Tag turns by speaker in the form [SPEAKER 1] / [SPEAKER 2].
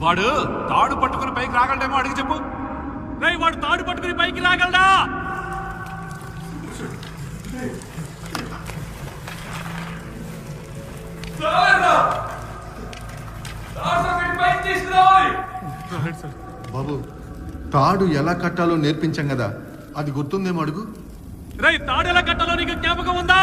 [SPEAKER 1] వాడు తాడు పట్టుకుని పైకి రాగలడేమో అడిగి చెప్పు.
[SPEAKER 2] రేయ్ వాడు తాడు పట్టుకుని పైకి రాగలడా?
[SPEAKER 3] బాబు తాడు ఎలా కట్టాలో నేర్పించాం కదా, అది గుర్తుందేమో అడుగు.
[SPEAKER 2] రేయ్ తాడు ఎలా కట్టాలో నీకు జ్ఞాపకం ఉందా?